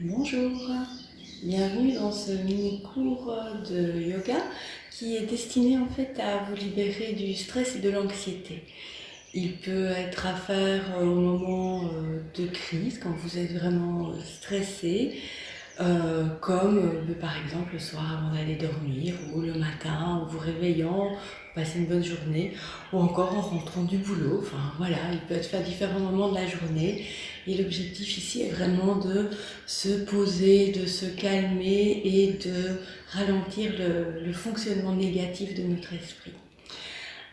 Bonjour, bienvenue dans ce mini-cours de yoga qui est destiné en fait à vous libérer du stress et de l'anxiété. Il peut être à faire au moment de crise, quand vous êtes vraiment stressé, comme par exemple le soir avant d'aller dormir, ou le matin en vous réveillant, passer une bonne journée, ou encore en rentrant du boulot. Enfin voilà, il peut être fait à différents moments de la journée. Et l'objectif ici est vraiment de se poser, de se calmer et de ralentir le fonctionnement négatif de notre esprit.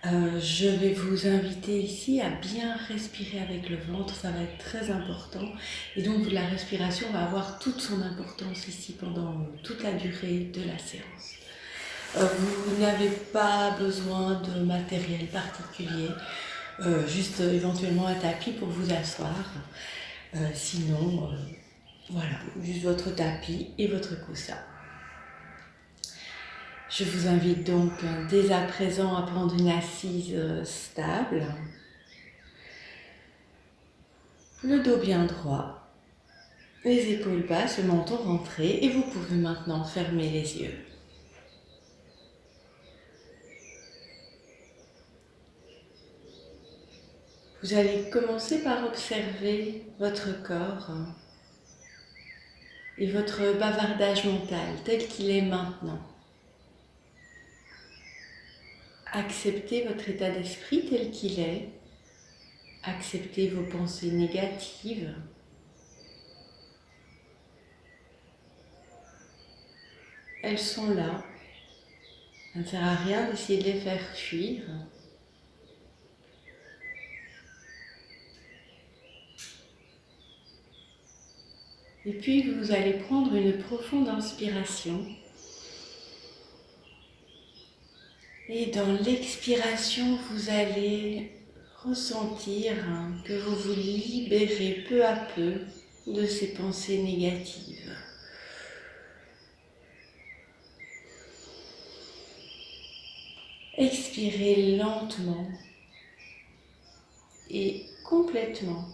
Je vais vous inviter ici à bien respirer avec le ventre, ça va être très important. Et donc la respiration va avoir toute son importance ici pendant toute la durée de la séance. Vous n'avez pas besoin de matériel particulier, juste éventuellement un tapis pour vous asseoir. Sinon, voilà, juste votre tapis et votre coussin. Je vous invite donc dès à présent à prendre une assise stable, le dos bien droit, les épaules basses, le menton rentré, et vous pouvez maintenant fermer les yeux. Vous allez commencer par observer votre corps et votre bavardage mental tel qu'il est maintenant. Acceptez votre état d'esprit tel qu'il est. Acceptez vos pensées négatives. Elles sont là. Ça ne sert à rien d'essayer de les faire fuir. Et puis vous allez prendre une profonde inspiration. Et dans l'expiration, vous allez ressentir que vous vous libérez peu à peu de ces pensées négatives. Expirez lentement et complètement.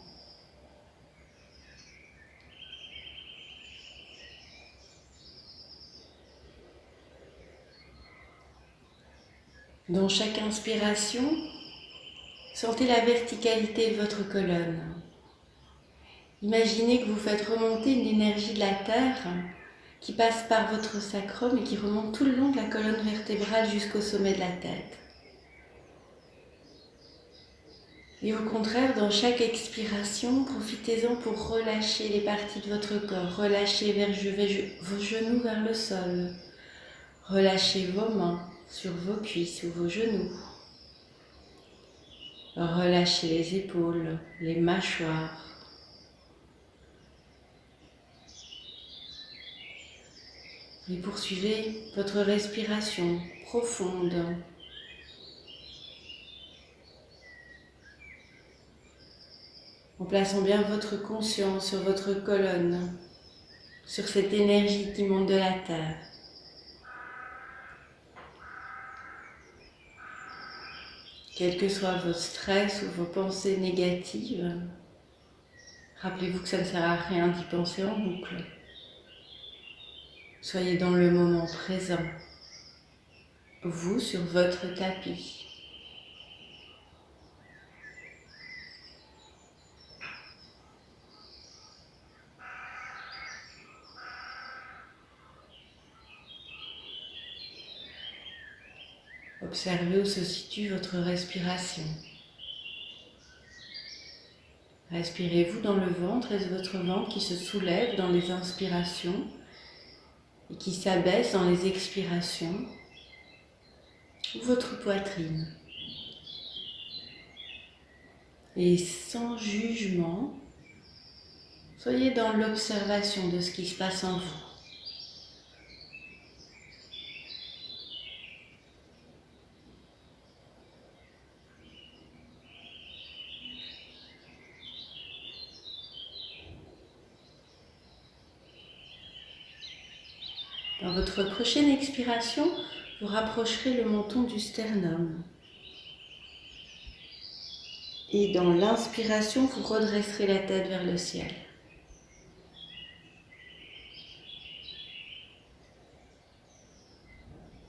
Dans chaque inspiration, sentez la verticalité de votre colonne. Imaginez que vous faites remonter une énergie de la terre qui passe par votre sacrum et qui remonte tout le long de la colonne vertébrale jusqu'au sommet de la tête. Et au contraire, dans chaque expiration, profitez-en pour relâcher les parties de votre corps. Relâchez vos genoux vers le sol. Relâchez vos mains sur vos cuisses ou vos genoux. Relâchez les épaules, les mâchoires. Et poursuivez votre respiration profonde. En plaçant bien votre conscience sur votre colonne, sur cette énergie qui monte de la terre. Quel que soit vos stress ou vos pensées négatives, rappelez-vous que ça ne sert à rien d'y penser en boucle. Soyez dans le moment présent, vous sur votre tapis. Observez où se situe votre respiration. Respirez-vous dans le ventre? Est-ce votre ventre qui se soulève dans les inspirations et qui s'abaisse dans les expirations? Ou votre poitrine? Et sans jugement, soyez dans l'observation de ce qui se passe en vous. Dans votre prochaine expiration, vous rapprocherez le menton du sternum. Et dans l'inspiration, vous redresserez la tête vers le ciel.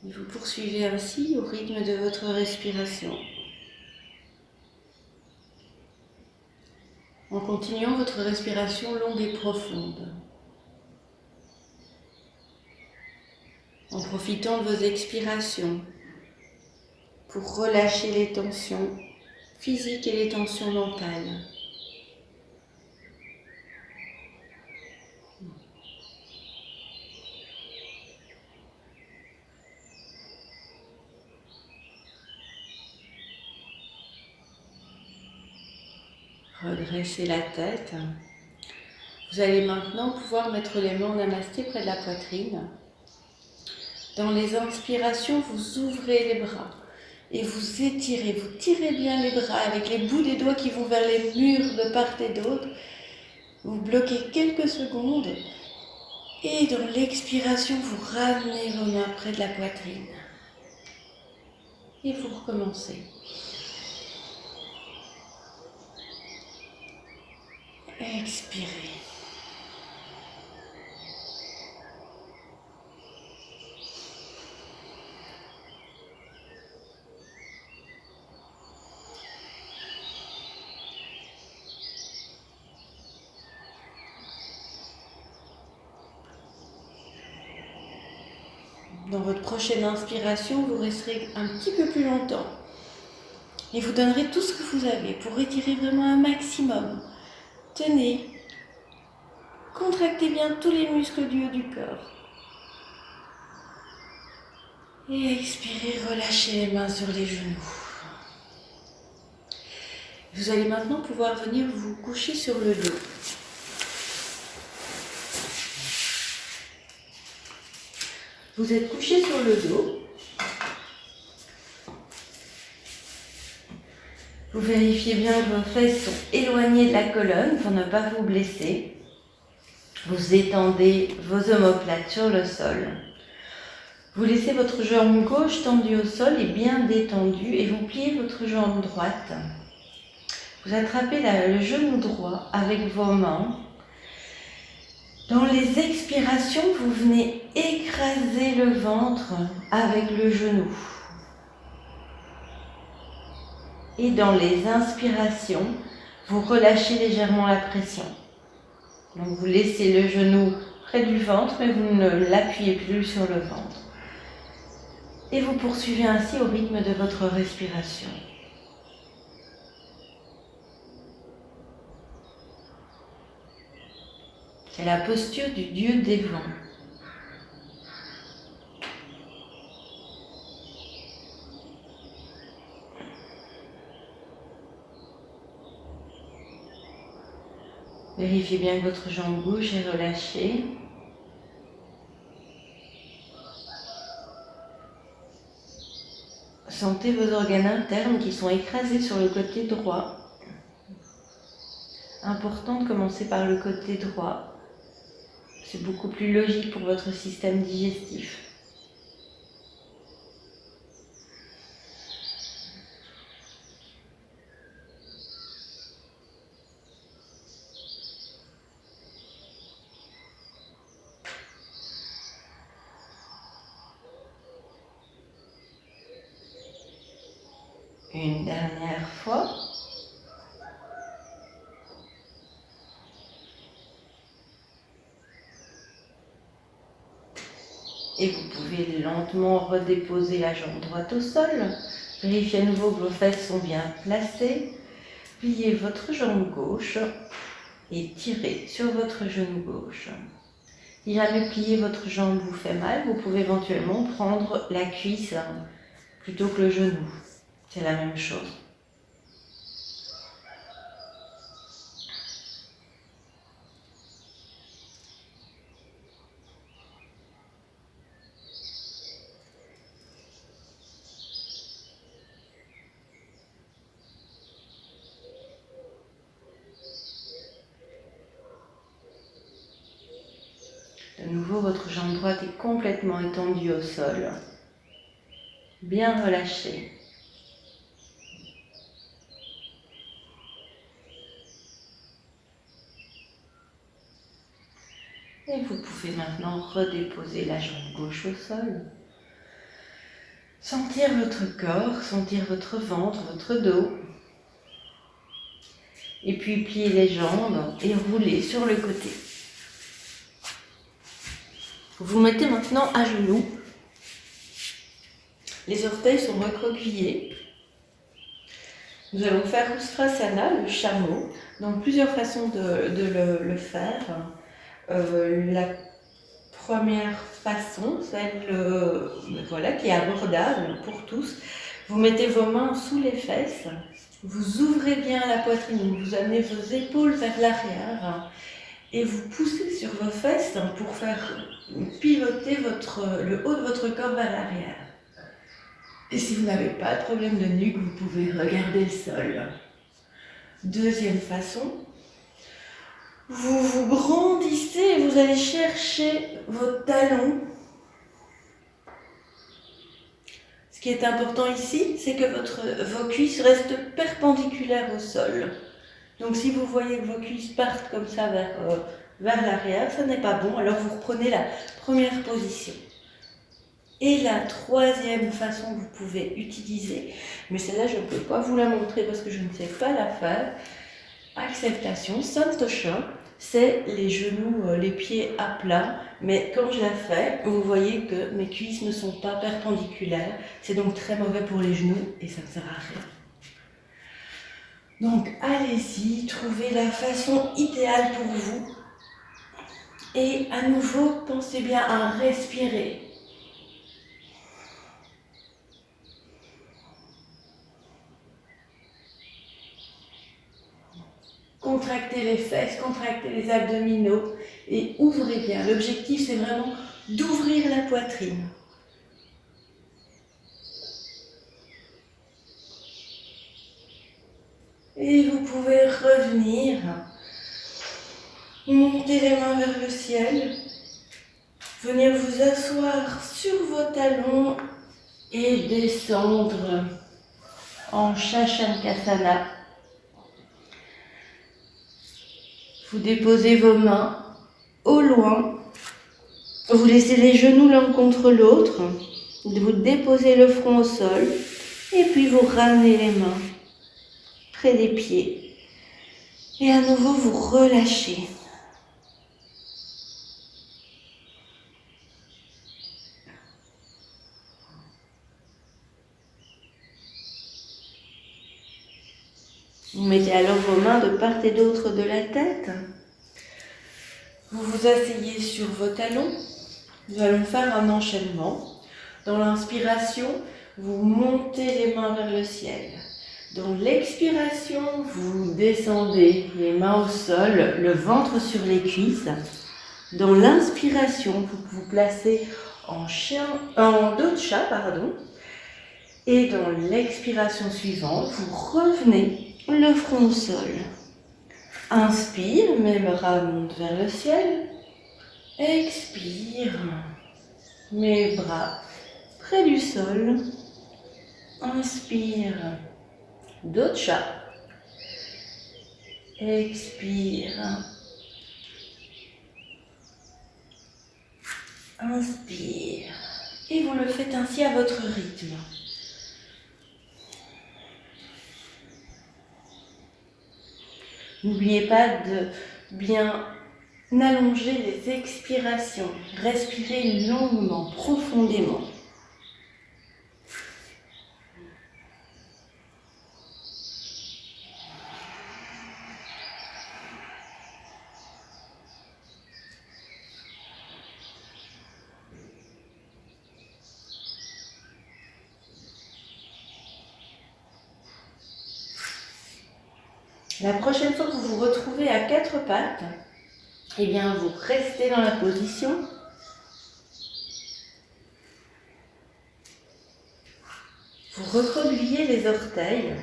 Et vous poursuivez ainsi au rythme de votre respiration. En continuant votre respiration longue et profonde. En profitant de vos expirations pour relâcher les tensions physiques et les tensions mentales. Redressez la tête. Vous allez maintenant pouvoir mettre les mains en namasté près de la poitrine. Dans les inspirations, vous ouvrez les bras et vous étirez. Vous tirez bien les bras avec les bouts des doigts qui vont vers les murs de part et d'autre. Vous bloquez quelques secondes et dans l'expiration, vous ramenez vos mains près de la poitrine. Et vous recommencez. Expirez. Dans votre prochaine inspiration, vous resterez un petit peu plus longtemps et vous donnerez tout ce que vous avez pour étirer vraiment un maximum. Tenez, contractez bien tous les muscles du haut du corps. Et expirez, relâchez les mains sur les genoux. Vous allez maintenant pouvoir venir vous coucher sur le dos. Vous êtes couché sur le dos. Vous vérifiez bien que vos fesses sont éloignées de la colonne pour ne pas vous blesser. Vous étendez vos omoplates sur le sol. Vous laissez votre jambe gauche tendue au sol et bien détendue et vous pliez votre jambe droite. Vous attrapez le genou droit avec vos mains. Dans les expirations, vous venez écraser le ventre avec le genou. Et dans les inspirations, vous relâchez légèrement la pression. Donc vous laissez le genou près du ventre, mais vous ne l'appuyez plus sur le ventre. Et vous poursuivez ainsi au rythme de votre respiration. C'est la posture du dieu des vents. Vérifiez bien que votre jambe gauche est relâchée. Sentez vos organes internes qui sont écrasés sur le côté droit. Important de commencer par le côté droit. C'est beaucoup plus logique pour votre système digestif. Une dernière fois. Et vous pouvez lentement redéposer la jambe droite au sol. Vérifiez à nouveau que vos fesses sont bien placées. Pliez votre jambe gauche et tirez sur votre genou gauche. Si jamais plier votre jambe vous fait mal, vous pouvez éventuellement prendre la cuisse plutôt que le genou. C'est la même chose. De nouveau, votre jambe droite est complètement étendue au sol, bien relâchée. Et vous pouvez maintenant redéposer la jambe gauche au sol. Sentir votre corps, sentir votre ventre, votre dos. Et puis plier les jambes et rouler sur le côté. Vous vous mettez maintenant à genoux. Les orteils sont recroquevillés. Nous allons faire Ustrasana, le chameau. Donc plusieurs façons de le faire. La première façon, celle voilà, qui est abordable pour tous. Vous mettez vos mains sous les fesses. Vous ouvrez bien la poitrine, vous amenez vos épaules vers l'arrière et vous poussez sur vos fesses pour faire pivoter le haut de votre corps vers l'arrière. Et si vous n'avez pas de problème de nuque, vous pouvez regarder le sol. Deuxième façon, vous vous grandissez et vous allez chercher vos talons. Ce qui est important ici, c'est que vos cuisses restent perpendiculaires au sol. Donc si vous voyez que vos cuisses partent comme ça vers l'arrière, ça n'est pas bon, alors vous reprenez la première position. Et la troisième façon que vous pouvez utiliser, mais celle-là je ne peux pas vous la montrer parce que je ne sais pas la faire, acceptation, santosha, c'est les genoux, les pieds à plat, mais quand je la fais, vous voyez que mes cuisses ne sont pas perpendiculaires, c'est donc très mauvais pour les genoux et ça ne sert à rien. Donc allez-y, trouvez la façon idéale pour vous et à nouveau, pensez bien à respirer. Contractez les fesses, contractez les abdominaux et ouvrez bien. L'objectif, c'est vraiment d'ouvrir la poitrine. Et vous pouvez revenir, monter les mains vers le ciel, venir vous asseoir sur vos talons et descendre en Shashangasana. Vous déposez vos mains au loin, vous laissez les genoux l'un contre l'autre, vous déposez le front au sol et puis vous ramenez les mains près des pieds et à nouveau vous relâchez. Vous mettez alors vos mains de part et d'autre de la tête. Vous vous asseyez sur vos talons. Nous allons faire un enchaînement. Dans l'inspiration, vous montez les mains vers le ciel. Dans l'expiration, vous descendez les mains au sol, le ventre sur les cuisses. Dans l'inspiration, vous vous placez en dos de chat, Et dans l'expiration suivante, vous revenez le front au sol. Inspire, mes bras montent vers le ciel. Expire, mes bras près du sol. Inspire, dos de chat. Expire. Inspire. Et vous le faites ainsi à votre rythme. N'oubliez pas de bien allonger les expirations. Respirez longuement, profondément. La prochaine fois que vous vous retrouvez à quatre pattes, eh bien vous restez dans la position. Vous recroquevillez les orteils.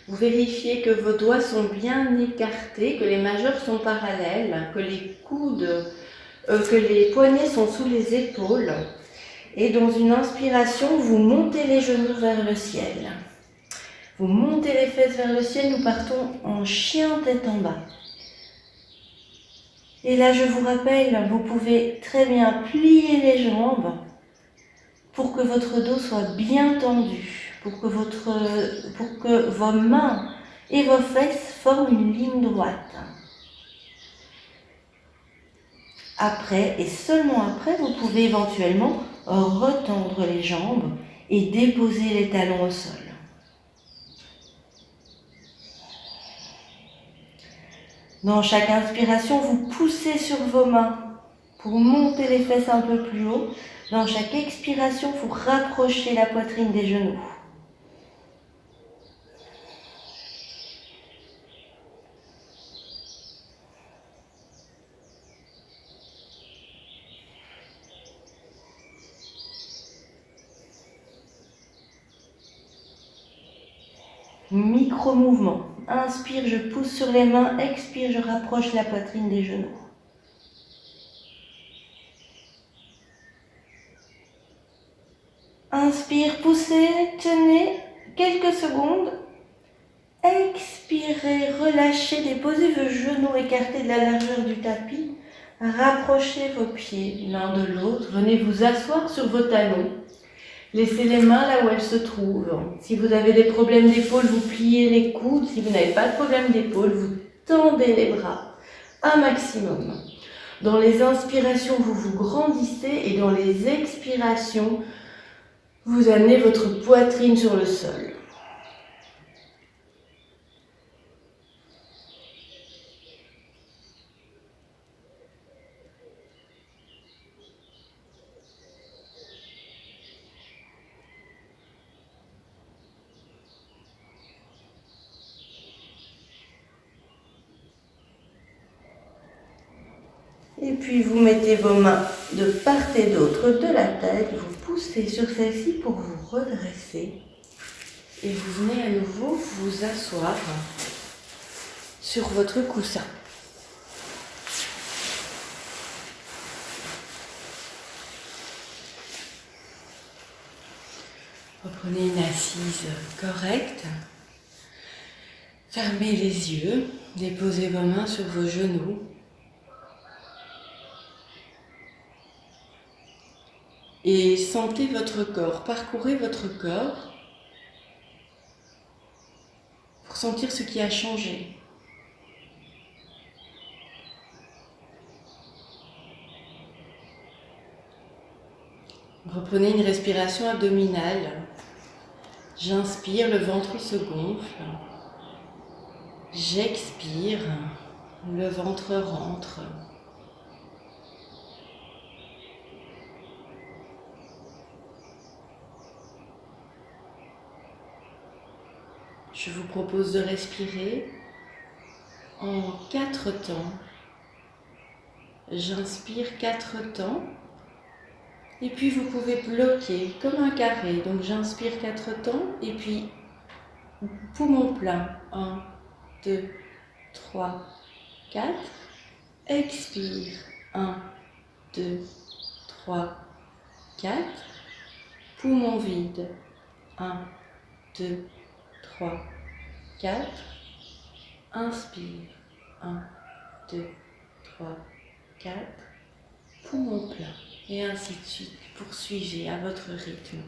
Vous vérifiez que vos doigts sont bien écartés, que les majeurs sont parallèles, que les poignets sont sous les épaules. Et dans une inspiration, vous montez les genoux vers le ciel. Vous montez les fesses vers le ciel, nous partons en chien tête en bas. Et là, je vous rappelle, vous pouvez très bien plier les jambes, pour que votre dos soit bien tendu, pour que vos mains et vos fesses forment une ligne droite. Après, et seulement après, vous pouvez éventuellement retendre les jambes et déposer les talons au sol. Dans chaque inspiration, vous poussez sur vos mains pour monter les fesses un peu plus haut. Dans chaque expiration, vous rapprochez la poitrine des genoux. Micro-mouvement. Inspire, je pousse sur les mains. Expire, je rapproche la poitrine des genoux. Inspire, poussez, tenez quelques secondes. Expirez, relâchez, déposez vos genoux écartés de la largeur du tapis. Rapprochez vos pieds l'un de l'autre. Venez vous asseoir sur vos talons. Laissez les mains là où elles se trouvent. Si vous avez des problèmes d'épaule, vous pliez les coudes. Si vous n'avez pas de problème d'épaule, vous tendez les bras un maximum. Dans les inspirations, vous vous grandissez et dans les expirations, vous amenez votre poitrine sur le sol. Et puis vous mettez vos mains de part et d'autre de la tête, vous poussez sur celle-ci pour vous redresser. Et vous venez à nouveau vous asseoir sur votre coussin. Reprenez une assise correcte. Fermez les yeux, déposez vos mains sur vos genoux. Et sentez votre corps, parcourez votre corps pour sentir ce qui a changé. Reprenez une respiration abdominale. J'inspire, le ventre se gonfle. J'expire, le ventre rentre. Je vous propose de respirer en 4 temps. J'inspire 4 temps. Et puis vous pouvez bloquer comme un carré. Donc j'inspire 4 temps et puis poumon plein. 1, 2, 3, 4. Expire. 1, 2, 3, 4. Poumon vide. 1, 2, 3, 4. Inspire. 1, 2, 3, 4. Poumon plein. Et ainsi de suite. Poursuivez à votre rythme.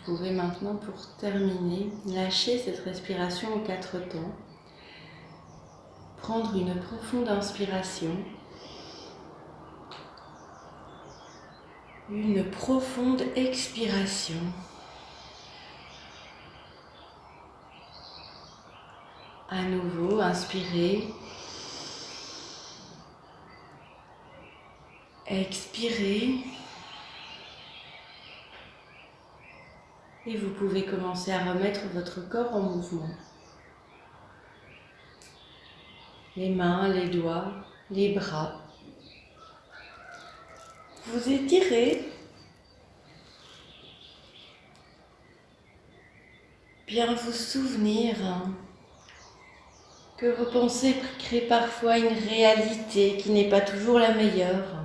Vous pouvez maintenant, pour terminer, lâcher cette respiration en 4 temps. Prendre une profonde inspiration. Une profonde expiration. À nouveau, inspirez. Expirez. Et vous pouvez commencer à remettre votre corps en mouvement. Les mains, les doigts, les bras. Vous étirez. Bien vous souvenir que vos pensées créent parfois une réalité qui n'est pas toujours la meilleure.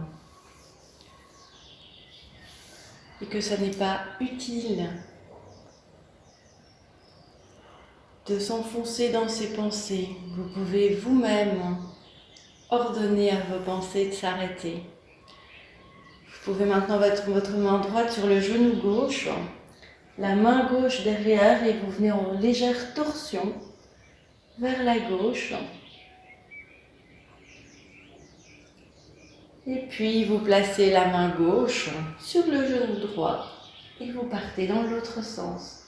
Et que ça n'est pas utile de s'enfoncer dans ces pensées. Vous pouvez vous-même ordonner à vos pensées de s'arrêter. Vous pouvez maintenant mettre votre main droite sur le genou gauche, la main gauche derrière et vous venez en légère torsion vers la gauche. Et puis vous placez la main gauche sur le genou droit et vous partez dans l'autre sens.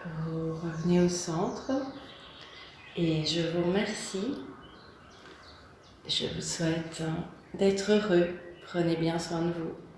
Vous revenez au centre et je vous remercie. Je vous souhaite d'être heureux. Prenez bien soin de vous.